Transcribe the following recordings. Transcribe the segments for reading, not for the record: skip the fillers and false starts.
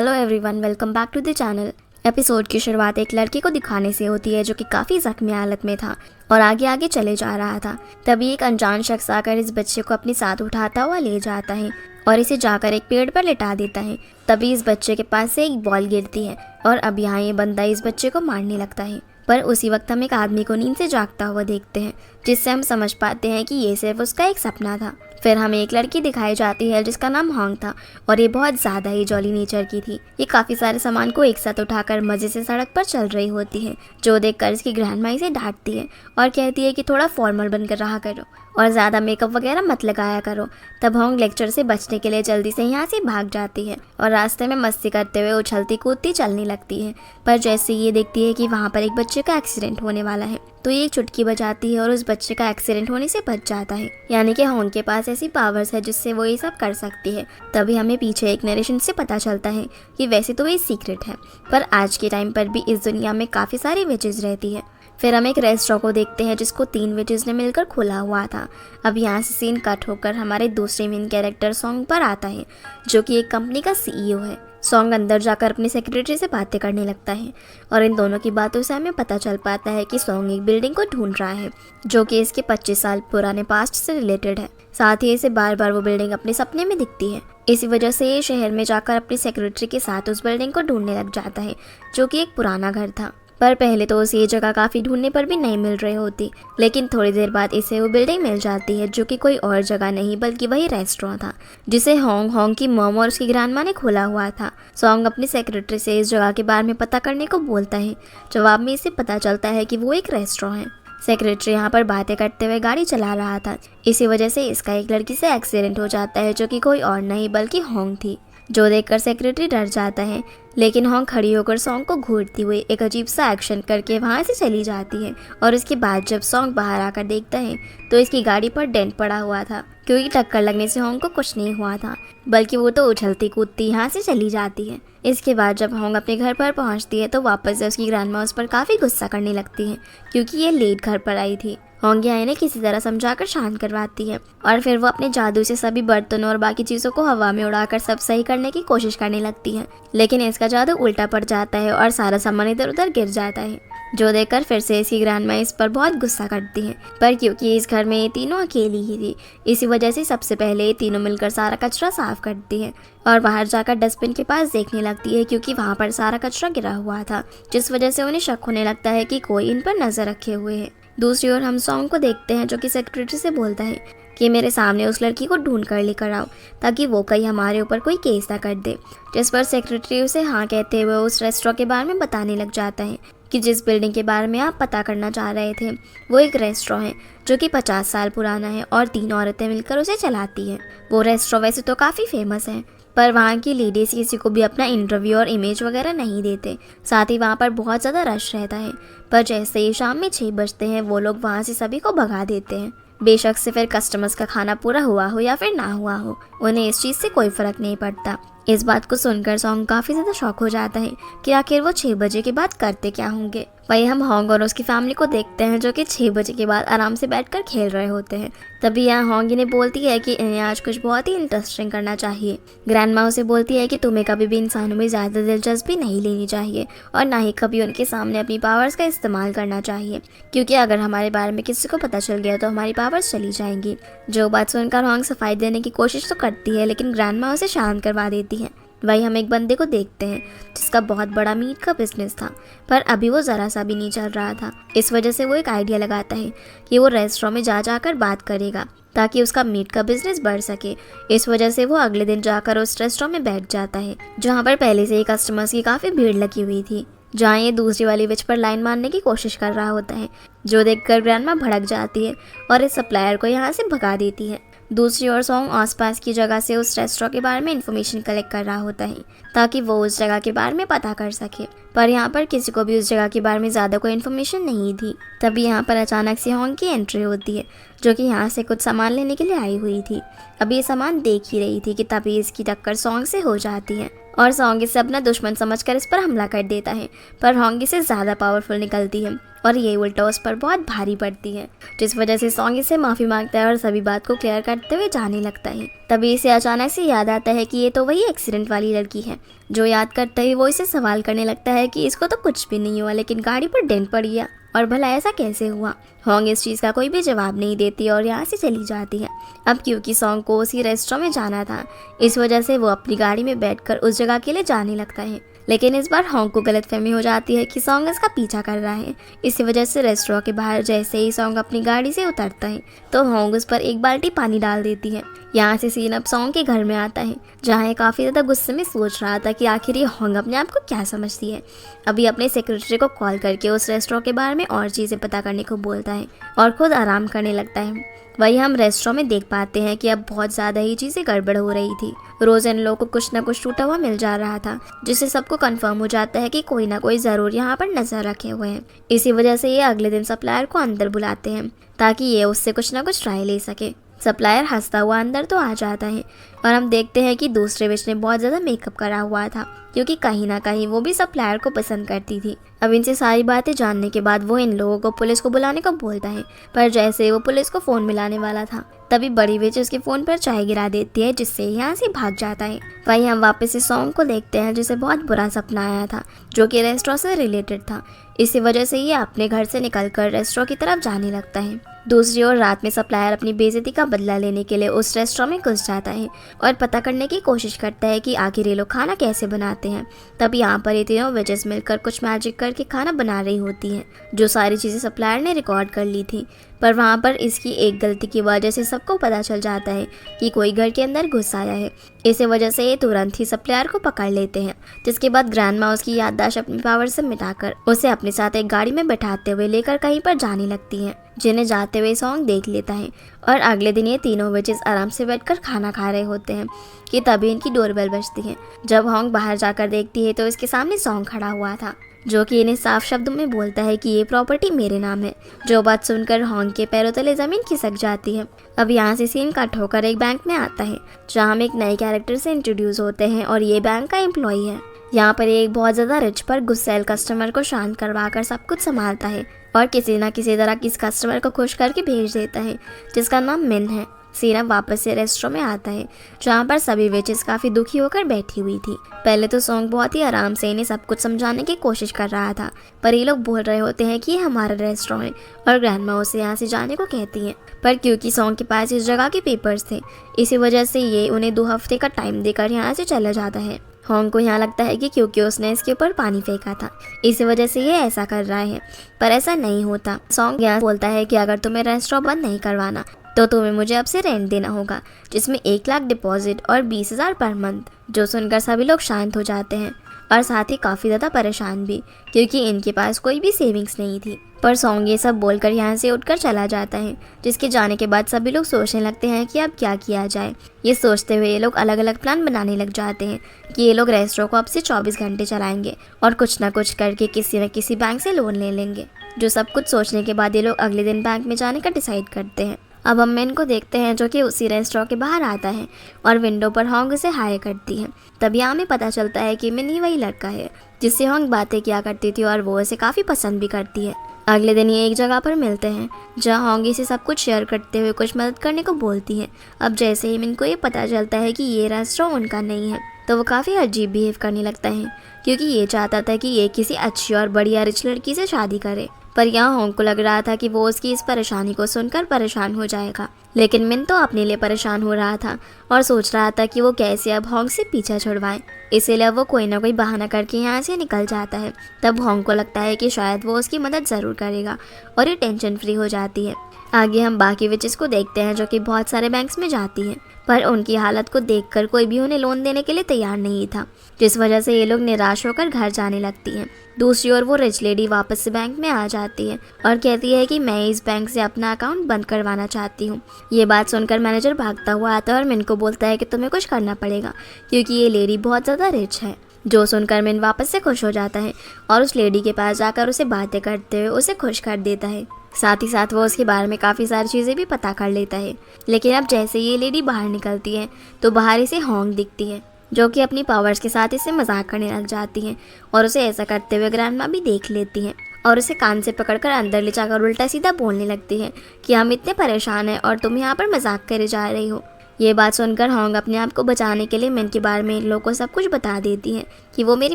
Hello everyone, welcome back to the channel. Episode की शुरुआत एक लड़के को दिखाने से होती है जो कि काफ़ी जख्मी हालत में था और आगे आगे चले जा रहा था। तभी एक अनजान शख्स आकर इस बच्चे को अपने साथ उठाता हुआ ले जाता है और इसे जाकर एक पेड़ पर लिटा देता है। तभी इस बच्चे के पास से एक बॉल गिरती है और अब यहाँ ये बंदा इस बच्चे को मारने लगता है। पर उसी वक्त हम एक आदमी को नींद से जागता हुआ देखते हैं, जिससे हम समझ पाते हैं कि ये सिर्फ उसका एक सपना था। फिर हमें एक लड़की दिखाई जाती है जिसका नाम होंग था और ये बहुत ज़्यादा ही जॉली नेचर की थी। ये काफ़ी सारे सामान को एक साथ उठाकर मज़े से सड़क पर चल रही होती है, जो देखकर इसकी ग्रैंडमा इसे डांटती है और कहती है कि थोड़ा फॉर्मल बनकर रहा करो और ज़्यादा मेकअप वगैरह मत लगाया करो। तब होंग लेक्चर से बचने के लिए जल्दी से यहाँ से भाग जाती है और रास्ते में मस्ती करते हुए उछलती कूदती चलने लगती है। पर जैसे ये देखती है कि वहाँ पर एक बच्चे का एक्सीडेंट होने वाला है, तो ये एक चुटकी बजाती है और उस बच्चे का एक्सीडेंट होने से बच जाता है। यानी कि होंग के पास ऐसी पावर्स है जिससे वो ये सब कर सकती है। तभी हमें पीछे एक नरेशन से पता चलता है कि वैसे तो ये सीक्रेट है, पर आज के टाइम पर भी इस दुनिया में काफ़ी सारी विचेज रहती है। फिर हम एक रेस्टोरेंट को देखते हैं जिसको 3 विचेज ने मिलकर खोला हुआ था। अब यहाँ से सीन कट होकर हमारे दूसरे मेन कैरेक्टर सॉन्ग पर आता है, जो कि एक कंपनी का सीईओ है। सॉन्ग अंदर जाकर अपनी सेक्रेटरी से बातें करने लगता है और इन दोनों की बातों से हमें पता चल पाता है कि सॉन्ग एक बिल्डिंग को ढूंढ रहा है जो कि इसके 25 साल पुराने पास्ट से रिलेटेड है। साथ ही इसे बार बार वो बिल्डिंग अपने सपने में दिखती है। इसी वजह से ये शहर में जाकर अपनी सेक्रेटरी के साथ उस बिल्डिंग को ढूंढने लग जाता है, जो कि एक पुराना घर था। पर पहले तो उसे ये जगह काफ़ी ढूंढने पर भी नहीं मिल रही होती, लेकिन थोड़ी देर बाद इसे वो बिल्डिंग मिल जाती है, जो कि कोई और जगह नहीं बल्कि वही रेस्टोरेंट था जिसे होंग की मॉम और उसकी ग्रैंडमा ने खोला हुआ था। सॉन्ग अपनी सेक्रेटरी से इस जगह के बारे में पता करने को बोलता है। जवाब में इसे पता चलता है कि वो एक रेस्टोरेंट है। सेक्रेटरी यहाँ पर बातें करते हुए गाड़ी चला रहा था। इसी वजह से इसका एक लड़की से एक्सीडेंट हो जाता है, जो कि कोई और नहीं बल्कि होंग थी, जो देखकर सेक्रेटरी डर जाता है। लेकिन होंग खड़ी होकर सॉन्ग को घूरती हुई एक अजीब सा एक्शन करके वहाँ से चली जाती है और उसके बाद जब सॉन्ग बाहर आकर देखता है तो इसकी गाड़ी पर डेंट पड़ा हुआ था, क्योंकि टक्कर लगने से होंग को कुछ नहीं हुआ था, बल्कि वो तो उछलती कूदती यहाँ से चली जाती है। इसके बाद जब होंग अपने घर पर पहुँचती है तो वापस से उसकी ग्रैंडमा उस पर काफ़ी गुस्सा करने लगती है, क्योंकि ये लेट घर पर आई थी। होंग इन्हें किसी तरह समझाकर शांत करवाती है और फिर वो अपने जादू से सभी बर्तनों और बाकी चीज़ों को हवा में उड़ाकर सब सही करने की कोशिश करने लगती है। लेकिन इसका जादू उल्टा पड़ जाता है और सारा सामान इधर उधर गिर जाता है, जो देखकर फिर से इसकी ग्रैंडमा इस पर बहुत गुस्सा करती है। पर क्योंकि इस घर में ये तीनों अकेली ही थी, इसी वजह से सबसे पहले ये तीनों मिलकर सारा कचरा साफ करती है और बाहर जाकर डस्टबिन के पास देखने लगती है, क्योंकि वहाँ पर सारा कचरा गिरा हुआ था, जिस वजह से उन्हें शक होने लगता है कि कोई इन पर नजर रखे हुए है। दूसरी ओर हम सॉन्ग को देखते हैं, जो कि सेक्रेटरी से बोलता है कि मेरे सामने उस लड़की को ढूंढ कर लेकर आओ, ताकि वो कहीं हमारे ऊपर कोई केस ना कर दे। जिस पर सेक्रेटरी उसे हाँ कहते हुए उस रेस्टोरेंट के बारे में बताने लग जाता है कि जिस बिल्डिंग के बारे में आप पता करना चाह रहे थे वो एक रेस्टोरेंट है जो कि 50 साल पुराना है और 3 औरतें मिलकर उसे चलाती हैं। वो रेस्टोरेंट वैसे तो काफ़ी फेमस है, पर वहाँ की लेडीज किसी को भी अपना इंटरव्यू और इमेज वगैरह नहीं देते। साथ ही वहाँ पर बहुत ज़्यादा रश रहता है। पर जैसे ही शाम में 6 बजते हैं वो लोग वहाँ से सभी को भगा देते हैं। बेशक से फिर कस्टमर्स का खाना पूरा हुआ हो या फिर ना हुआ हो, उन्हें इस चीज़ से कोई फ़र्क नहीं पड़ता। इस बात को सुनकर सॉन्ग काफ़ी ज़्यादा शॉक हो जाता है कि आखिर वो 6 बजे के बाद करते क्या होंगे। वहीं हम होंग और उसकी फैमिली को देखते हैं, जो कि 6 बजे के बाद आराम से बैठकर खेल रहे होते हैं। तभी यहाँ होंग इन्हें बोलती है कि इन्हें आज कुछ बहुत ही इंटरेस्टिंग करना चाहिए। ग्रैंडमा उसे बोलती है कि तुम्हें कभी भी इंसानों में ज़्यादा दिलचस्पी नहीं लेनी चाहिए और ना ही कभी उनके सामने अपनी पावर्स का इस्तेमाल करना चाहिए, क्योंकि अगर हमारे बारे में किसी को पता चल गया तो हमारी पावर्स चली जाएंगी। जो बात सुनकर होंग सफाई देने की कोशिश तो करती है, लेकिन ग्रैंडमा उसे शांत करवा देती है। वहीं हम एक बंदे को देखते हैं जिसका बहुत बड़ा मीट का बिजनेस था, पर अभी वो ज़रा सा भी नहीं चल रहा था। इस वजह से वो एक आइडिया लगाता है कि वो रेस्टोरेंट में जाकर बात करेगा ताकि उसका मीट का बिजनेस बढ़ सके। इस वजह से वो अगले दिन जाकर उस रेस्टोरेंट में बैठ जाता है, जहाँ पर पहले से ही कस्टमर्स की काफ़ी भीड़ लगी हुई थी, जहाँ ये दूसरी वाली विच पर लाइन मारने की कोशिश कर रहा होता है, जो देखकर ग्रैंडमा भड़क जाती है और इस सप्लायर को यहाँ से भगा देती है। दूसरी ओर सॉन्ग आसपास की जगह से उस रेस्टोरेंट के बारे में इन्फॉर्मेशन कलेक्ट कर रहा होता है ताकि वो उस जगह के बारे में पता कर सके, पर यहाँ पर किसी को भी उस जगह के बारे में ज़्यादा कोई इन्फॉर्मेशन नहीं थी। तभी यहाँ पर अचानक से होंग की एंट्री होती है, जो कि यहाँ से कुछ सामान लेने के लिए आई हुई थी। अभी ये सामान देख ही रही थी कि तभी इसकी टक्कर सॉन्ग से हो जाती है और सॉन्ग इसे अपना दुश्मन समझकर इस पर हमला कर देता है, पर होंग से ज़्यादा पावरफुल निकलती है और ये उल्टा उस पर बहुत भारी पड़ती है, जिस वजह से सॉन्ग इसे माफ़ी मांगता है और सभी बात को क्लियर करते हुए जाने लगता है। तभी इसे अचानक से याद आता है कि ये तो वही एक्सीडेंट वाली लड़की है। जो याद करते ही वो इसे सवाल करने लगता है कि इसको तो कुछ भी नहीं हुआ, लेकिन गाड़ी पर डेंट पड़ गया और भला ऐसा कैसे हुआ। होंग इस चीज़ का कोई भी जवाब नहीं देती और यहाँ से चली जाती है। अब क्योंकि सॉन्ग को उसी रेस्टोरेंट में जाना था, इस वजह से वो अपनी गाड़ी में बैठकर उस जगह के लिए जाने लगता है। लेकिन इस बार होंग को गलतफहमी हो जाती है कि सॉन्ग इसका पीछा कर रहा है। इसी वजह से रेस्टोरेंट के बाहर जैसे ही सॉन्ग अपनी गाड़ी से उतरता है तो होंग उस पर एक बाल्टी पानी डाल देती है। यहाँ से सीन अब सॉन्ग के घर में आता है, जहाँ ये काफ़ी ज़्यादा गुस्से में सोच रहा था कि आखिर ये होंग अपने आप को क्या समझती है। अभी अपने सेक्रेटरी को कॉल करके उस रेस्टोरेंट के बारे में और चीज़ें पता करने को बोलता है और खुद आराम करने लगता है। वही हम रेस्टोरेंट में देख पाते हैं कि अब बहुत ज़्यादा ही चीज़ें गड़बड़ हो रही थी। रोज़ इन लोगों को कुछ ना कुछ टूटा हुआ मिल जा रहा था, जिससे सबको कंफर्म हो जाता है कि कोई ना कोई ज़रूर यहाँ पर नजर रखे हुए हैं। इसी वजह से ये अगले दिन सप्लायर को अंदर बुलाते हैं ताकि ये उससे कुछ ना कुछ राय ले सके। सप्लायर हंसता हुआ अंदर तो आ जाता है और हम देखते हैं कि दूसरे विच ने बहुत ज़्यादा मेकअप करा हुआ था, क्योंकि कहीं ना कहीं वो भी सप्लायर को पसंद करती थी। अब इनसे सारी बातें जानने के बाद वो इन लोगों को पुलिस को बुलाने को बोलता है, पर जैसे वो पुलिस को फ़ोन मिलाने वाला था तभी बड़ी विच उसके फ़ोन पर चाय गिरा देती है, जिससे यहाँ से भाग जाता है। वहीं हम वापस से सॉन्ग को देखते हैं जिसे बहुत बुरा सपना आया था, जो कि रेस्टोरेंट से रिलेटेड था। इसी वजह से ये अपने घर से निकलकर रेस्टोरेंट की तरफ जाने लगता है। दूसरी ओर रात में सप्लायर अपनी बेइज्जती का बदला लेने के लिए उस रेस्टोरेंट में घुस जाता है और पता करने की कोशिश करता है कि आखिर ये लोग खाना कैसे बनाते हैं। तब यहाँ पर ये तीनों वेजेस मिलकर कुछ मैजिक करके खाना बना रही होती हैं, जो सारी चीज़ें सप्लायर ने रिकॉर्ड कर ली थी। पर वहाँ पर इसकी एक गलती की वजह से सबको पता चल जाता है कि कोई घर के अंदर घुस आया है। इसी वजह से ये तुरंत ही सप्लायर को पकड़ लेते हैं, जिसके बाद ग्रैंडमा उसकी याददाश्त अपनी पावर से मिटाकर उसे अपने साथ एक गाड़ी में बैठाते हुए लेकर कहीं पर जाने लगती है, जिन्हें जाते हुए सॉन्ग देख लेता है। और अगले दिन ये तीनों वेजेस आराम से बैठकर खाना खा रहे होते हैं कि तभी इनकी डोरबेल बजती है। जब होंग बाहर जाकर देखती है तो इसके सामने सॉन्ग खड़ा हुआ था, जो कि इन्हें साफ शब्दों में बोलता है कि ये प्रॉपर्टी मेरे नाम है। जो बात सुनकर होंग के पैरों तले जमीन खिसक जाती है। अब यहाँ से सीन कट होकर एक बैंक में आता है, जहाँ हम एक नए कैरेक्टर से इंट्रोड्यूस होते हैं और ये बैंक का एम्प्लॉई है। यहाँ पर एक बहुत ज़्यादा रिच पर गुस्सैल कस्टमर को शांत करवाकर सब कुछ संभालता है और किसी न किसी तरह किस कस्टमर को खुश करके भेज देता है, जिसका नाम मिन है। सीना वापस से रेस्टोरेंट में आता है, जहाँ पर सभी वेचेस काफ़ी दुखी होकर बैठी हुई थी। पहले तो सॉन्ग बहुत ही आराम से इन्हें सब कुछ समझाने की कोशिश कर रहा था, पर ये लोग बोल रहे होते हैं कि ये हमारा रेस्टोरेंट है और ग्रैंडमा उसे यहाँ से जाने को कहती है। पर क्योंकि सॉन्ग के पास इस जगह के पेपर्स थे, इसी वजह से ये उन्हें 2 हफ्ते का टाइम देकर यहाँ से चला जाता है। होंग को यहाँ लगता है कि क्योंकि उसने इसके ऊपर पानी फेंका था, इसी वजह से ये ऐसा कर रहा है, पर ऐसा नहीं होता। सॉन्ग यहाँ बोलता है कि अगर तुम्हें रेस्टोरेंट बंद नहीं करवाना तो तुम्हें मुझे अब से रेंट देना होगा, जिसमें 1 लाख डिपॉजिट और 20,000 पर मंथ। जो सुनकर सभी लोग शांत हो जाते हैं और साथ ही काफ़ी ज़्यादा परेशान भी, क्योंकि इनके पास कोई भी सेविंग्स नहीं थी। पर सॉन्ग ये सब बोलकर यहाँ से उठकर चला जाता है, जिसके जाने के बाद सभी लोग सोचने लगते हैं कि अब क्या किया जाए। ये सोचते हुए ये लोग अलग अलग प्लान बनाने लग जाते हैं कि ये लोग रेस्टोरेंट को अब से 24 घंटे चलाएंगे और कुछ ना कुछ करके किसी न किसी बैंक से लोन ले लेंगे। जो सब कुछ सोचने के बाद ये लोग अगले दिन बैंक में जाने का डिसाइड करते हैं। अब हम मिन को देखते हैं, जो कि उसी रेस्टोरेंट के बाहर आता है और विंडो पर होंग उसे हाय करती है। तभी हमें पता चलता है कि मिन ही वही लड़का है जिससे होंग बातें किया करती थी और वो उसे काफ़ी पसंद भी करती है। अगले दिन ये एक जगह पर मिलते हैं, जहाँ होंग इसे सब कुछ शेयर करते हुए कुछ मदद करने को बोलती है। अब जैसे ही मिन को ये पता चलता है कि ये रेस्टोरेंट उनका नहीं है, तो वो काफ़ी अजीब बिहेव करने लगता है, क्योंकि ये चाहता था कि ये किसी अच्छी और बढ़िया रिच लड़की से शादी करे। पर यहाँ होंग को लग रहा था कि वो उसकी इस परेशानी को सुनकर परेशान हो जाएगा, लेकिन मिन तो अपने लिए परेशान हो रहा था और सोच रहा था कि वो कैसे अब होंग से पीछा छुड़वाए। इसीलिए वो कोई ना कोई बहाना करके यहाँ से निकल जाता है। तब होंग को लगता है कि शायद वो उसकी मदद ज़रूर करेगा और ये टेंशन फ्री हो जाती है। आगे हम बाकी विचेस को देखते हैं, जो कि बहुत सारे बैंक्स में जाती हैं, पर उनकी हालत को देखकर कोई भी उन्हें लोन देने के लिए तैयार नहीं था, जिस वजह से ये लोग निराश होकर घर जाने लगती हैं। दूसरी ओर वो रिच लेडी वापस से बैंक में आ जाती है और कहती है कि मैं इस बैंक से अपना अकाउंट बंद करवाना चाहती हूँ। ये बात सुनकर मैनेजर भागता हुआ आता है और मिन को बोलता है कि तुम्हें कुछ करना पड़ेगा, क्योंकि ये लेडी बहुत ज़्यादा रिच है। जो सुनकर मिन वापस से खुश हो जाता है और उस लेडी के पास जाकर उसे बातें करते हुए उसे खुश कर देता है। साथ ही साथ वो उसके बारे में काफ़ी सारी चीज़ें भी पता कर लेता है। लेकिन अब जैसे ये लेडी बाहर निकलती है तो बाहर इसे होंग दिखती है, जो कि अपनी पावर्स के साथ इसे मजाक करने लग जाती हैं और उसे ऐसा करते हुए ग्रैंडमा भी देख लेती हैं और उसे कान से पकड़कर अंदर ले जाकर उल्टा सीधा बोलने लगती है कि हम इतने परेशान हैं और तुम यहाँ पर मजाक करे जा रही हो। ये बात सुनकर होंग अपने आप को बचाने के लिए मिन के बारे में इन लोगों को सब कुछ बता देती है कि वो मेरी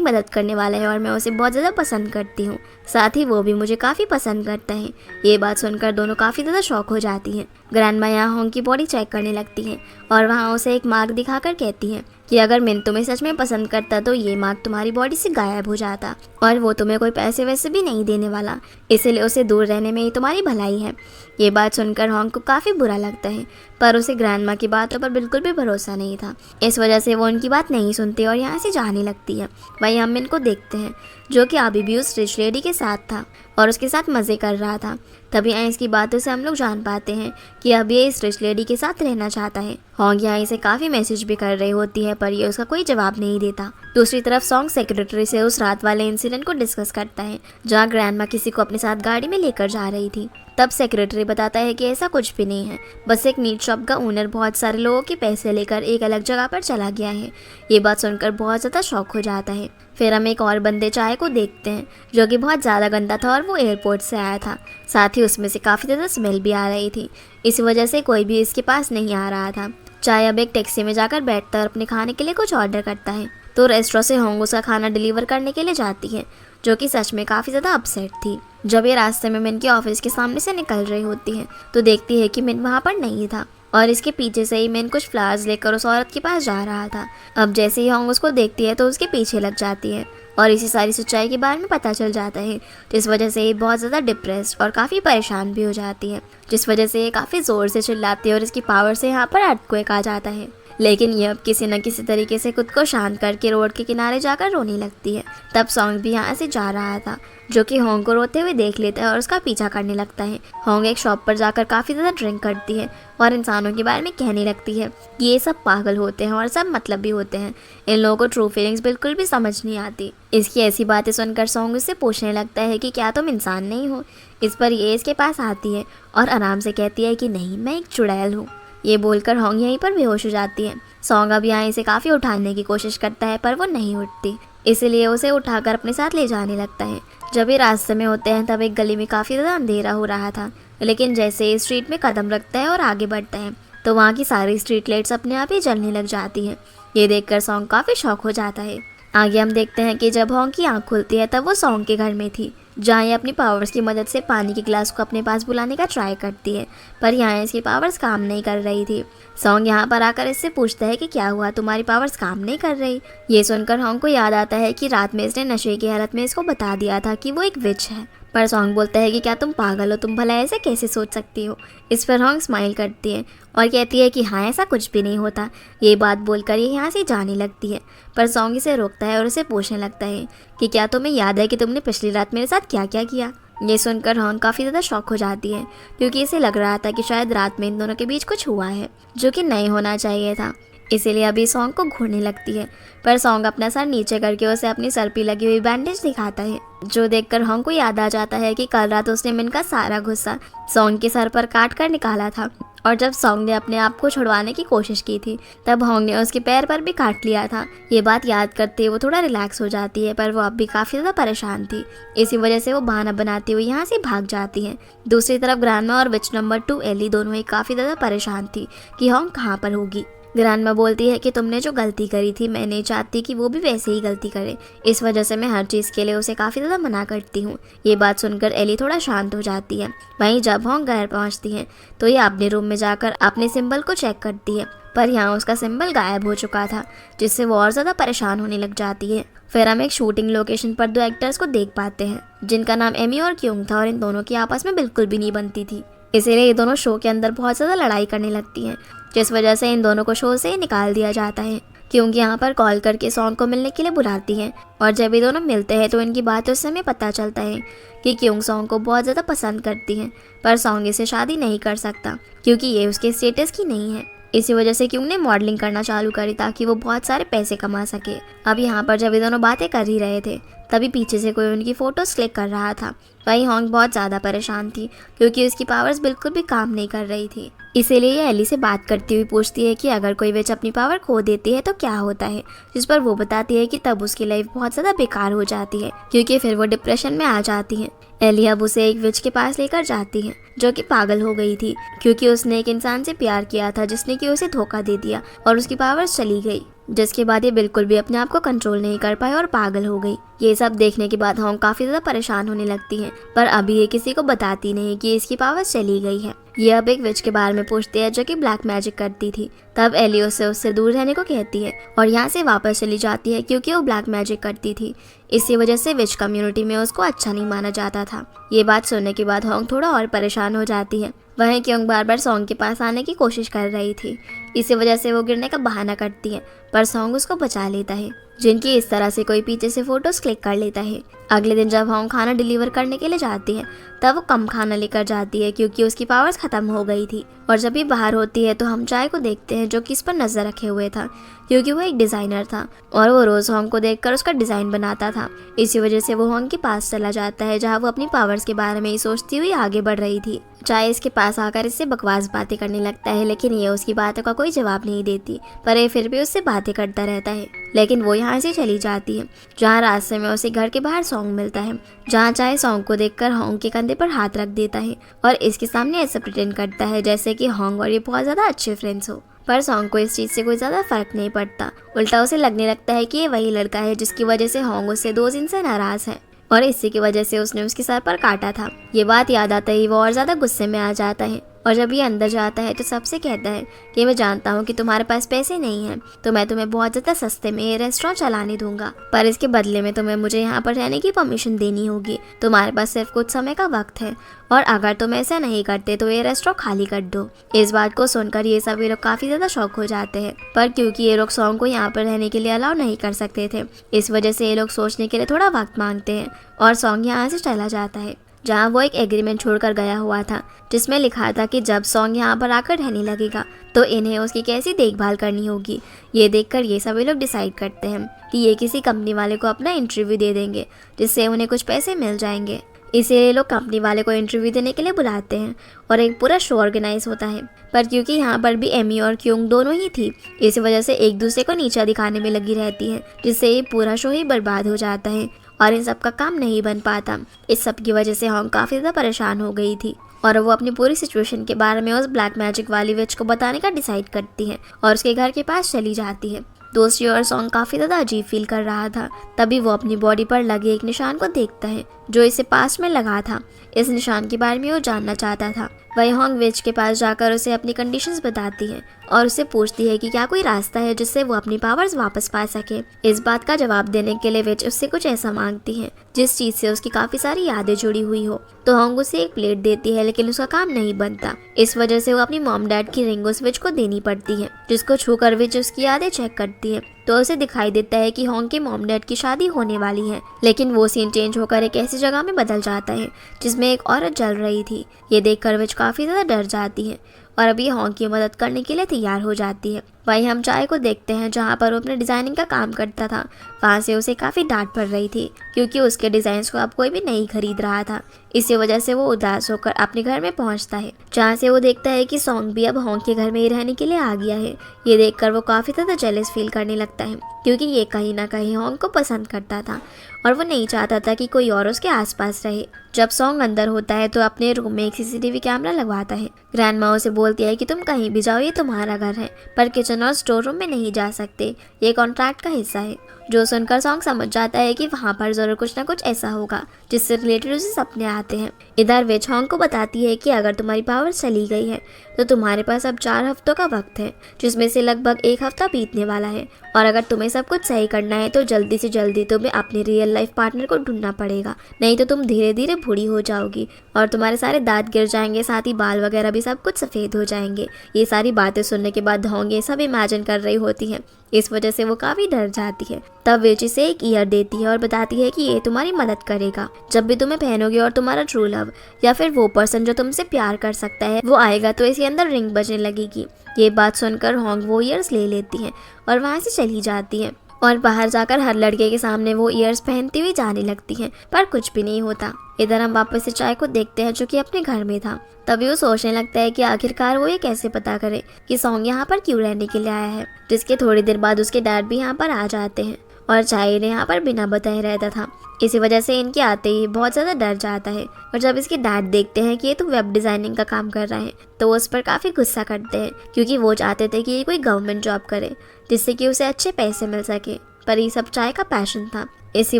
मदद करने वाला है और मैं उसे बहुत ज़्यादा पसंद करती हूँ, साथ ही वो भी मुझे काफ़ी पसंद करता है। ये बात सुनकर दोनों काफ़ी ज़्यादा शॉक हो जाती हैं। ग्रैंडमा यहाँ होंग की बॉडी चेक करने लगती है और वहाँ उसे एक मार्क दिखाकर कहती है कि अगर मिन तुम्हें सच में पसंद करता तो ये मार्क तुम्हारी बॉडी से गायब हो जाता और वो तुम्हें कोई पैसे वैसे भी नहीं देने वाला, इसलिए उसे दूर रहने में ही तुम्हारी भलाई है। ये बात सुनकर होंग को काफ़ी बुरा लगता है, पर उसे ग्रैंडमा की बातों पर बिल्कुल भी भरोसा नहीं था। इस वजह से वो उनकी बात नहीं सुनती और यहाँ से जाने लगती है। वहीं हम मिन को देखते हैं जो कि अभी भी उस रिच लेडी के साथ था और उसके साथ मज़े कर रहा था। तभी आइस की बातों से हम लोग जान पाते हैं कि अब ये इस रिच लेडी के साथ रहना चाहता है। होंग यहाँ इसे काफ़ी मैसेज भी कर रही होती है पर ये उसका कोई जवाब नहीं देता। दूसरी तरफ सॉन्ग सेक्रेटरी से उस रात वाले इंसिडेंट को डिस्कस करता है जहाँ ग्रैंडमा किसी को अपने साथ गाड़ी में लेकर जा रही थी। तब सेक्रेटरी बताता है कि ऐसा कुछ भी नहीं है, बस एक मीट शॉप का ओनर बहुत सारे लोगों के पैसे लेकर एक अलग जगह पर चला गया है। ये बात सुनकर बहुत ज़्यादा शॉक हो जाता है। फिर हम एक और बंदे चाय को देखते हैं जो कि बहुत ज़्यादा गंदा था और वो एयरपोर्ट से आया था, साथ ही उसमें से काफ़ी ज़्यादा स्मेल भी आ रही थी। इस वजह से कोई भी इसके पास नहीं आ रहा था। चाय अब एक टैक्सी में जाकर बैठता और अपने खाने के लिए कुछ ऑर्डर करता है तो रेस्टोरेंट से होंग उसका खाना डिलीवर करने के लिए जाती है जो कि सच में काफ़ी ज़्यादा अपसेट थी। जब ये रास्ते में मिन के ऑफिस के सामने से निकल रही होती है तो देखती है कि मिन वहाँ पर नहीं था और इसके पीछे से ही मिन कुछ फ्लावर्स लेकर उस औरत के पास जा रहा था। अब जैसे ही होंग उसको देखती है तो उसके पीछे लग जाती है और इसी सारी सच्चाई के बारे में पता चल जाता है, जिस वजह से ये बहुत ज़्यादा डिप्रेस्ड और काफ़ी परेशान भी हो जाती है, जिस वजह से ये काफ़ी ज़ोर से चिल्लाती है और इसकी पावर से यहाँ पर अर्थक्वेक आ जाता है। लेकिन ये अब किसी न किसी तरीके से खुद को शांत करके रोड के किनारे जाकर रोने लगती है। तब सॉन्ग भी यहाँ से जा रहा था जो कि होंग को रोते हुए देख लेता है और उसका पीछा करने लगता है। होंग एक शॉप पर जाकर काफ़ी ज़्यादा ड्रिंक करती है और इंसानों के बारे में कहने लगती है कि ये सब पागल होते हैं और सब मतलब भी होते हैं, इन लोगों को ट्रू फीलिंग्स बिल्कुल भी समझ नहीं आती। इसकी ऐसी बातें सुनकर सॉन्ग उससे पूछने लगता है कि क्या तुम इंसान नहीं हो। इस पर ये इसके पास आती है और आराम से कहती है कि नहीं, मैं एक चुड़ैल हूँ। ये बोलकर होंग यहीं पर बेहोश हो जाती है। सॉन्ग अब यहाँ इसे काफ़ी उठाने की कोशिश करता है पर वो नहीं उठती, इसलिए उसे उठाकर अपने साथ ले जाने लगता है। जब ये रास्ते में होते हैं तब एक गली में काफ़ी ज़्यादा अंधेरा हो रहा था, लेकिन जैसे ये स्ट्रीट में कदम रखता है और आगे बढ़ता है तो वहाँ की सारी स्ट्रीट लाइट्स अपने आप ही जलने लग जाती हैं। ये देखकर सॉन्ग काफ़ी शॉक हो जाता है। आगे हम देखते हैं कि जब होंग की आँख खुलती है तब वो सॉन्ग के घर में थी, जहाँ ये अपनी पावर्स की मदद से पानी के गिलास को अपने पास बुलाने का ट्राई करती है, पर यहाँ इसकी पावर्स काम नहीं कर रही थी। सॉन्ग यहाँ पर आकर इससे पूछता है कि क्या हुआ, तुम्हारी पावर्स काम नहीं कर रही। ये सुनकर होंग को याद आता है कि रात में इसने नशे की हालत में इसको बता दिया था कि वो एक विच है। पर सॉन्ग बोलता है कि क्या तुम पागल हो, तुम भला ऐसे कैसे सोच सकती हो। इस पर होंग स्माइल करती है और कहती है कि हाँ, ऐसा कुछ भी नहीं होता। ये बात बोलकर ये यहाँ से जाने लगती है, पर सॉन्ग इसे रोकता है और उसे पूछने लगता है कि क्या तुम्हें याद है कि तुमने पिछली रात मेरे साथ क्या क्या किया। ये सुनकर होंग काफ़ी ज़्यादा शॉक हो जाती है क्योंकि इसे लग रहा था कि शायद रात में इन दोनों के बीच कुछ हुआ है जो कि नहीं होना चाहिए था, इसीलिए अभी सॉन्ग को घूरने लगती है। पर सॉन्ग अपना सर नीचे करके उसे अपनी सर पे लगी हुई बैंडेज दिखाता है, जो देखकर होंग को याद आ जाता है कि कल रात उसने मिन का सारा गुस्सा सॉन्ग के सर पर काट कर निकाला था और जब सॉन्ग ने अपने आप को छुड़वाने की कोशिश की थी तब होंग ने उसके पैर पर भी काट लिया था। ये बात याद करते वो थोड़ा रिलैक्स हो जाती है, पर वो अब भी काफ़ी ज़्यादा परेशान थी। इसी वजह से वो बहाना बनाती हुई यहाँ से भाग जाती है। दूसरी तरफ ग्रैंडमा और विच नंबर 2 एली दोनों ही काफ़ी ज़्यादा परेशान थी कि होंग कहाँ पर होगी। ग्रैंडमा बोलती है कि तुमने जो गलती करी थी मैं नहीं चाहती कि वो भी वैसे ही गलती करे, इस वजह से मैं हर चीज़ के लिए उसे काफ़ी ज़्यादा मना करती हूँ। ये बात सुनकर एली थोड़ा शांत हो जाती है। वहीं जब होंग घर पहुँचती है तो ये अपने रूम में जाकर अपने सिंबल को चेक करती है, पर यहाँ उसका सिंबल गायब हो चुका था, जिससे वो और ज़्यादा परेशान होने लग जाती है। फिर हम एक शूटिंग लोकेशन पर 2 एक्टर्स को देख पाते हैं जिनका नाम एमी और क्योंग था और इन दोनों की आपस में बिल्कुल भी नहीं बनती थी, इसीलिए ये दोनों शो के अंदर बहुत ज़्यादा लड़ाई करने लगती हैं, जिस वजह से इन दोनों को शो से निकाल दिया जाता है। क्योंकि यहाँ पर कॉल करके सॉन्ग को मिलने के लिए बुलाती हैं और जब ये दोनों मिलते हैं तो इनकी बातों से हमें पता चलता है कि क्योंग सॉन्ग को बहुत ज़्यादा पसंद करती हैं, पर सॉन्ग इसे शादी नहीं कर सकता क्योंकि ये उसके स्टेटस की नहीं है। इसी वजह से क्योंग ने मॉडलिंग करना चालू करी ताकि वो बहुत सारे पैसे कमा सके। अब यहाँ पर जब ये दोनों बातें कर ही रहे थे तभी पीछे से कोई उनकी फोटोज क्लिक कर रहा था। वहीं होंग बहुत ज़्यादा परेशान थी क्योंकि उसकी पावर्स बिल्कुल भी काम नहीं कर रही थी। इसीलिए ये एली से बात करती हुई पूछती है कि अगर कोई विच अपनी पावर खो देती है तो क्या होता है, जिस पर वो बताती है कि तब उसकी लाइफ बहुत ज़्यादा बेकार हो जाती है क्योंकि फिर वो डिप्रेशन में आ जाती है। एली अब उसे एक विच के पास लेकर जाती है जो कि पागल हो गई थी क्योंकि उसने एक इंसान से प्यार किया था जिसने कि उसे धोखा दे दिया और उसकी पावर्स चली गई, जिसके बाद ये बिल्कुल भी अपने आप को कंट्रोल नहीं कर पाई और पागल हो गई। ये सब देखने के बाद होंग काफी ज्यादा परेशान होने लगती है, पर अभी ये किसी को बताती नहीं कि इसकी पावर्स चली गई है। ये अब एक विच के बारे में पूछती है जो कि ब्लैक मैजिक करती थी। तब एली उससे दूर रहने को कहती है और यहाँ से वापस चली जाती है क्योंकि वो ब्लैक मैजिक करती थी। इसी वजह से विच कम्युनिटी में उसको अच्छा नहीं माना जाता था। ये बात सुनने के बाद होंग थोड़ा और परेशान हो जाती है। वहीं क्योंग बार बार सॉन्ग के पास आने की कोशिश कर रही थी, इसी वजह से वो गिरने का बहाना करती है, पर सॉन्ग उसको बचा लेता है, जिनकी इस तरह से कोई पीछे से फोटोज क्लिक कर लेता है। अगले दिन जब होंग खाना डिलीवर करने के लिए जाती है तब वो कम खाना लेकर जाती है क्योंकि उसकी पावर्स खत्म हो गई थी। और जब भी बाहर होती है तो हम चाय को देखते हैं जो कि इस पर नजर रखे हुए था क्योंकि वो एक डिजाइनर था और वो रोज होंग को देखकर उसका डिजाइन बनाता था। इसी वजह से वो होंग के पास चला जाता है जहाँ वो अपनी पावर्स के बारे में ही सोचती हुई आगे बढ़ रही थी। चाय इसके पास आकर इससे बकवास बातें करने लगता है, लेकिन ये उसकी बातों का कोई जवाब नहीं देती, पर ये फिर भी उससे बातें करता रहता है। लेकिन वो यहाँ से चली जाती है जहाँ रास्ते में उसे घर के बाहर सॉन्ग मिलता है, जहाँ चाय सॉन्ग को देखकर होंग के कंधे पर हाथ रख देता है और इसके सामने ऐसा प्रिटेंड करता है जैसे कि होंग और ये बहुत ज्यादा अच्छे फ्रेंड्स हो। पर सॉन्ग को इस चीज से कोई ज्यादा फर्क नहीं पड़ता, उल्टा उसे लगने लगता है कि ये वही लड़का है जिसकी वजह से होंग उससे 2 दिन से नाराज है और इसी की वजह से उसने उसके सर पर काटा था। ये बात याद आते ही वो और ज्यादा गुस्से में आ जाता है और जब ये अंदर जाता है तो सबसे कहता है कि मैं जानता हूँ कि तुम्हारे पास पैसे नहीं हैं, तो मैं तुम्हें बहुत ज़्यादा सस्ते में ये रेस्टोरेंट चलाने दूंगा, पर इसके बदले में तुम्हें मुझे यहाँ पर रहने की परमिशन देनी होगी। तुम्हारे पास सिर्फ कुछ समय का वक्त है और अगर तुम ऐसा नहीं करते तो ये रेस्टोरेंट खाली कर दो। इस बात को सुनकर ये सभी लोग काफ़ी ज़्यादा शॉक हो जाते हैं, पर क्योंकि ये लोग सॉन्ग को यहाँ पर रहने के लिए अलाउ नहीं कर सकते थे, इस वजह से ये लोग सोचने के लिए थोड़ा वक्त मांगते हैं और सॉन्ग यहाँ से चला जाता है, जहाँ वो एक एग्रीमेंट छोड़कर गया हुआ था जिसमें लिखा था कि जब सॉन्ग यहाँ पर आकर रहने लगेगा तो इन्हें उसकी कैसी देखभाल करनी होगी। ये देखकर ये सभी लोग डिसाइड करते हैं कि ये किसी कंपनी वाले को अपना इंटरव्यू दे देंगे जिससे उन्हें कुछ पैसे मिल जाएंगे। इसीलिए लोग कंपनी वाले को इंटरव्यू देने के लिए बुलाते हैं और एक पूरा शो ऑर्गेनाइज होता है, पर क्योंकि यहाँ पर भी एमी और क्योंग दोनों ही थी, इसी वजह से एक दूसरे को नीचा दिखाने में लगी रहती है, जिससे ये पूरा शो ही बर्बाद हो जाता है और इन सब का काम नहीं बन पाता। इस सब की वजह से होंग काफ़ी ज़्यादा परेशान हो गई थी और वो अपनी पूरी सिचुएशन के बारे में उस ब्लैक मैजिक वाली विच को बताने का डिसाइड करती है और उसके घर के पास चली जाती है। दूसरी ओर सॉन्ग काफ़ी ज़्यादा अजीब फील कर रहा था। तभी वो अपनी बॉडी पर लगे एक निशान को देखता है जो इसे पास में लगा था। इस निशान के बारे में वो जानना चाहता था। वही होंग विच के पास जाकर उसे अपनी कंडीशंस बताती है और उससे पूछती है कि क्या कोई रास्ता है जिससे वो अपनी पावर्स वापस पा सके। इस बात का जवाब देने के लिए विच उससे कुछ ऐसा मांगती है जिस चीज़ से उसकी काफ़ी सारी यादें जुड़ी हुई हो। तो होंग उसे एक प्लेट देती है, लेकिन उसका काम नहीं बनता। इस वजह से वो अपनी मॉम डैड की रिंग उस विच को देनी पड़ती है, जिसको छूकर विच उसकी यादें चेक करती है तो उसे दिखाई देता है कि होंग के मॉम डैड की शादी होने वाली है। लेकिन वो सीन चेंज होकर एक ऐसी जगह में बदल जाता है जिसमें एक औरत जल रही थी। ये देखकर विच काफ़ी ज़्यादा डर जाती है और अभी होंग की मदद करने के लिए तैयार हो जाती है। वहीं हम चाय को देखते हैं जहाँ पर वो अपने डिज़ाइनिंग का काम करता था। वहाँ से उसे काफ़ी डांट पड़ रही थी क्योंकि उसके डिज़ाइंस को अब कोई भी नहीं खरीद रहा था। इसी वजह से वो उदास होकर अपने घर में पहुँचता है, जहाँ से वो देखता है कि सॉन्ग भी अब होंग के घर में ही रहने के लिए आ गया है। ये देखकर वो काफ़ी ज़्यादा जेलस फील करने लगता है क्योंकि ये कहीं ना कहीं होंग को पसंद करता था और वो नहीं चाहता था कि कोई और उसके आसपास रहे। जब सॉन्ग अंदर होता है तो अपने रूम में एक सीसीटीवी कैमरा लगवाता है। ग्रैंडमा उसे बोलती है कि तुम कहीं भी जाओ, ये तुम्हारा घर है, पर किचन और स्टोर रूम में नहीं जा सकते, ये कॉन्ट्रैक्ट का हिस्सा है। जो सुनकर सॉन्ग समझ जाता है कि वहाँ पर जरूर कुछ ना कुछ ऐसा होगा जिससे रिलेटेड उसे सपने आते हैं। इधर विच होंग को बताती है कि अगर तुम्हारी पावर चली गई है तो तुम्हारे पास अब 4 हफ्तों का वक्त है, जिसमें से लगभग 1 हफ्ता बीतने वाला है और अगर तुम्हें सब कुछ सही करना है तो जल्दी से जल्दी तुम्हें अपने रियल लाइफ पार्टनर को ढूंढना पड़ेगा, नहीं तो तुम धीरे धीरे बूढ़ी हो जाओगी और तुम्हारे सारे दांत गिर जाएंगे, साथ ही बाल वगैरह भी सब कुछ सफ़ेद हो जाएंगे। ये सारी बातें सुनने के बाद होंग ये सब इमेजिन कर रही होती है, इस वजह से वो काफ़ी डर जाती है। तब विच इसे एक ईयर देती है और बताती है कि ये तुम्हारी मदद करेगा। जब भी तुम्हें पहनोगे और तुम्हारा ट्रू लव या फिर वो पर्सन जो तुमसे प्यार कर सकता है वो आएगा तो इसके अंदर रिंग बजने लगेगी। ये बात सुनकर होंग वो ईयर्स ले लेती है और वहाँ से चली जाती है और बाहर जाकर हर लड़के के सामने वो ईयर्स पहनती हुई जाने लगती है, पर कुछ भी नहीं होता। इधर हम वापस से चाय को देखते हैं जो कि अपने घर में था। तभी वो सोचने लगता है कि आखिरकार वो ये कैसे पता करे कि सॉन्ग यहाँ पर क्यों रहने के लिए आया है। जिसके थोड़ी देर बाद उसके डैड भी यहाँ पर आ जाते हैं और चाय ने यहाँ पर बिना बताए रहता था। इसी वजह से इनके आते ही बहुत ज़्यादा डर जाता है। और जब इसके डैड देखते हैं कि ये तो वेब डिज़ाइनिंग का काम कर रहा है तो वो उस पर काफ़ी गुस्सा करते हैं, क्योंकि वो चाहते थे कि ये कोई गवर्नमेंट जॉब करे जिससे कि उसे अच्छे पैसे मिल सके। पर ये सब चाय का पैशन था, इसी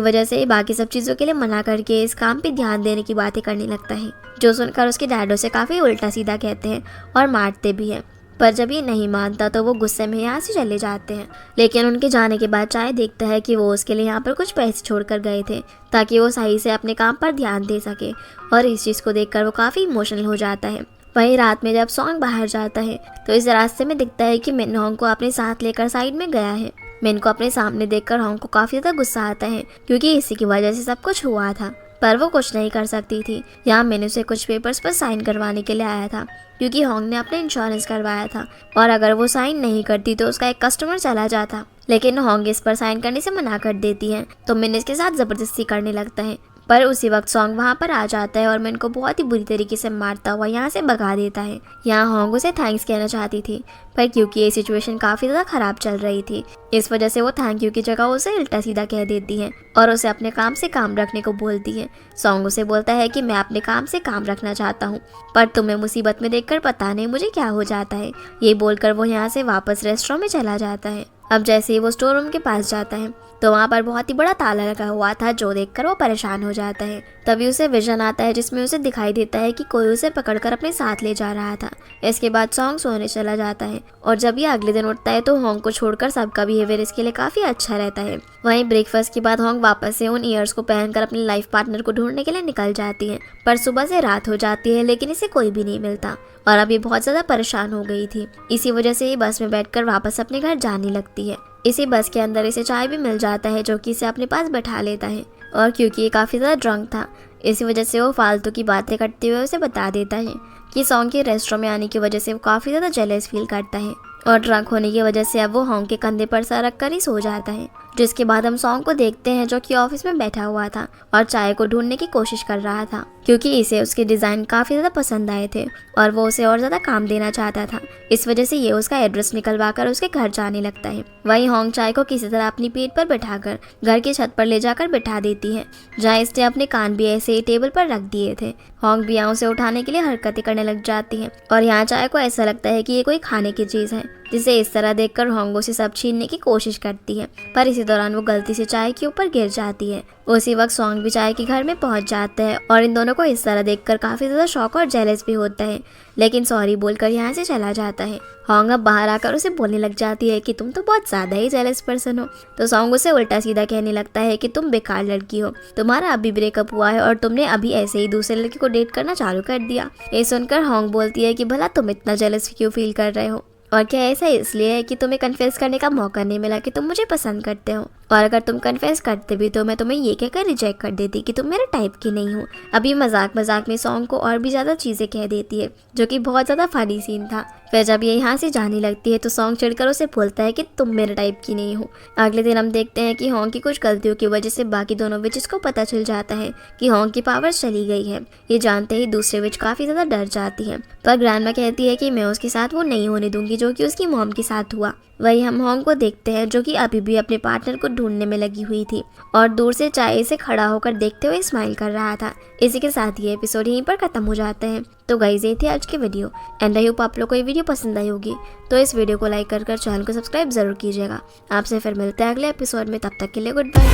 वजह से बाकी सब चीज़ों के लिए मना करके इस काम पे ध्यान देने की बातें करने लगता है, जो सुनकर उसके डैड उसे काफ़ी उल्टा सीधा कहते हैं और मारते भी हैं। पर जब ये नहीं मानता तो वो गुस्से में यहाँ से चले जाते हैं। लेकिन उनके जाने के बाद चाय देखता है कि वो उसके लिए यहाँ पर कुछ पैसे छोड़कर गए थे ताकि वो सही से अपने काम पर ध्यान दे सके, और इस चीज़ को देखकर वो काफ़ी इमोशनल हो जाता है। वहीं रात में जब सॉन्ग बाहर जाता है तो इस रास्ते में दिखता है कि मिन होंग को अपने साथ लेकर साइड में गया है। मिन को अपने सामने देखकर होंग को काफ़ी ज़्यादा गुस्सा आता है, क्योंकि इसी की वजह से सब कुछ हुआ था, पर वो कुछ नहीं कर सकती थी। यहाँ मिन उसे कुछ पेपर्स पर साइन करवाने के लिए आया था, क्योंकि होंग ने अपना इंश्योरेंस करवाया था और अगर वो साइन नहीं करती तो उसका एक कस्टमर चला जाता। लेकिन होंग इस पर साइन करने से मना कर देती है तो मिन इसके साथ ज़बरदस्ती करने लगता है। पर उसी वक्त सॉन्ग वहाँ पर आ जाता है और मिन को बहुत ही बुरी तरीके से मारता हुआ यहाँ से भगा देता है। यहाँ होंग उसे थैंक्स कहना चाहती थी, पर क्योंकि ये सिचुएशन काफ़ी ज़्यादा ख़राब चल रही थी इस वजह से वो थैंक यू की जगह उसे उल्टा सीधा कह देती है और उसे अपने काम से काम रखने को बोलती है। सॉन्ग उसे बोलता है कि मैं अपने काम से काम रखना चाहता हूँ, पर तुम्हें मुसीबत में देखकर पता नहीं मुझे क्या हो जाता है। ये बोलकर वो यहाँ से वापस रेस्टोरेंट में चला जाता है। अब जैसे ही वो स्टोर रूम के पास जाता है तो वहाँ पर बहुत ही बड़ा ताला लगा हुआ था, जो देखकर वो परेशान हो जाता है। तभी उसे विजन आता है जिसमें उसे दिखाई देता है कि कोई उसे पकड़कर अपने साथ ले जा रहा था। इसके बाद सॉन्ग सोने चला जाता है और जब ये अगले दिन उठता है तो होंग को छोड़कर सबका बिहेवियर इसके लिए काफ़ी अच्छा रहता है। वहीं ब्रेकफास्ट के बाद होंग वापस से उन ईयर्स को पहनकर अपने लाइफ पार्टनर को ढूंढने के लिए निकल जाती है, पर सुबह से रात हो जाती है लेकिन इसे कोई भी नहीं मिलता और अब ये बहुत ज़्यादा परेशान हो गई थी। इसी वजह से ये बस में बैठकर वापस अपने घर जाने लगती है। इसी बस के अंदर इसे चाय भी मिल जाता है, जो कि इसे अपने पास बैठा लेता है और क्योंकि ये काफ़ी ज़्यादा ड्रंक था इसी वजह से वो फालतू की बातें करते हुए उसे बता देता है कि सॉन्ग के रेस्टोरेंट में आने की वजह से वो काफ़ी ज़्यादा जेलस फील करता है और ड्रंक होने की वजह से अब वो होंग के कंधे पर सर रख कर ही सो जाता है। जिसके बाद हम सॉन्ग को देखते हैं जो कि ऑफिस में बैठा हुआ था और चाय को ढूंढने की कोशिश कर रहा था, क्योंकि इसे उसके डिज़ाइन काफ़ी ज़्यादा पसंद आए थे और वो उसे और ज़्यादा काम देना चाहता था। इस वजह से ये उसका एड्रेस निकलवा कर उसके घर जाने लगता है। वहीं होंग चाय को किसी तरह अपनी पीठ पर बैठाकर घर की छत पर ले जाकर बैठा देती है, जहाँ इसने अपने कान भी ऐसे ही टेबल पर रख दिए थे। होंग भी यहाँ उसे उठाने के लिए हरकतें करने लग जाती है और यहाँ चाय को ऐसा लगता है कि ये कोई खाने की चीज़ है, जिसे इस तरह देखकर होंग उसे सब छीनने की कोशिश करती है, पर इसी दौरान वो गलती से चाय के ऊपर गिर जाती है। उसी वक्त सॉन्ग भी चाय के घर में पहुंच जाता है और इन दोनों को इस तरह देखकर काफ़ी ज़्यादा शॉक और जेलस भी होता है, लेकिन सॉरी बोलकर यहाँ से चला जाता है। होंग अब बाहर आकर उसे बोलने लग जाती है कि तुम तो बहुत ज़्यादा ही जेलस पर्सन हो, तो सॉन्ग उसे उल्टा सीधा कहने लगता है कि तुम बेकार लड़की हो, तुम्हारा अभी ब्रेकअप हुआ है और तुमने अभी ऐसे ही दूसरे लड़के को डेट करना चालू कर दिया। ये सुनकर होंग बोलती है कि भला तुम इतना जेलस क्यों फील कर रहे हो, और क्या ऐसा इसलिए है कि तुम्हें कन्फेस करने का मौका नहीं मिला कि तुम मुझे पसंद करते हो, और अगर तुम कन्फेस करते भी तो मैं तुम्हें ये कहकर रिजेक्ट कर देती कि तुम मेरे टाइप की नहीं हो। अभी मजाक मजाक में सॉन्ग को और भी ज़्यादा चीज़ें कह देती है, जो कि बहुत ज़्यादा फनी सीन था। फिर जब ये यहाँ से जाने लगती है तो सॉन्ग चिढ़कर उसे बोलता है कि तुम मेरे टाइप की नहीं हो। अगले दिन हम देखते हैं कि होंग की कुछ गलतियों की वजह से बाकी दोनों विचेस को पता चल जाता है कि होंग की पावर चली गई है। ये जानते ही दूसरे विच काफ़ी ज़्यादा डर जाती है, पर ग्रैंडमा कहती है कि मैं उसके साथ वो नहीं होने दूंगी जो कि उसकी मॉम के साथ हुआ। वही हम होंग को देखते हैं जो कि अभी भी अपने पार्टनर को ढूंढने में लगी हुई थी और दूर से चाय से खड़ा होकर देखते हुए स्माइल कर रहा था। इसी के साथ ये एपिसोड यहीं पर खत्म हो जाता है। तो गाइस ये थी आज की वीडियो एंड आई होप आप लोग को ये वीडियो पसंद आई होगी, तो इस वीडियो को लाइक कर चैनल को सब्सक्राइब जरूर कीजिएगा। आपसे फिर मिलते हैं अगले एपिसोड में, तब तक के लिए गुड बाय।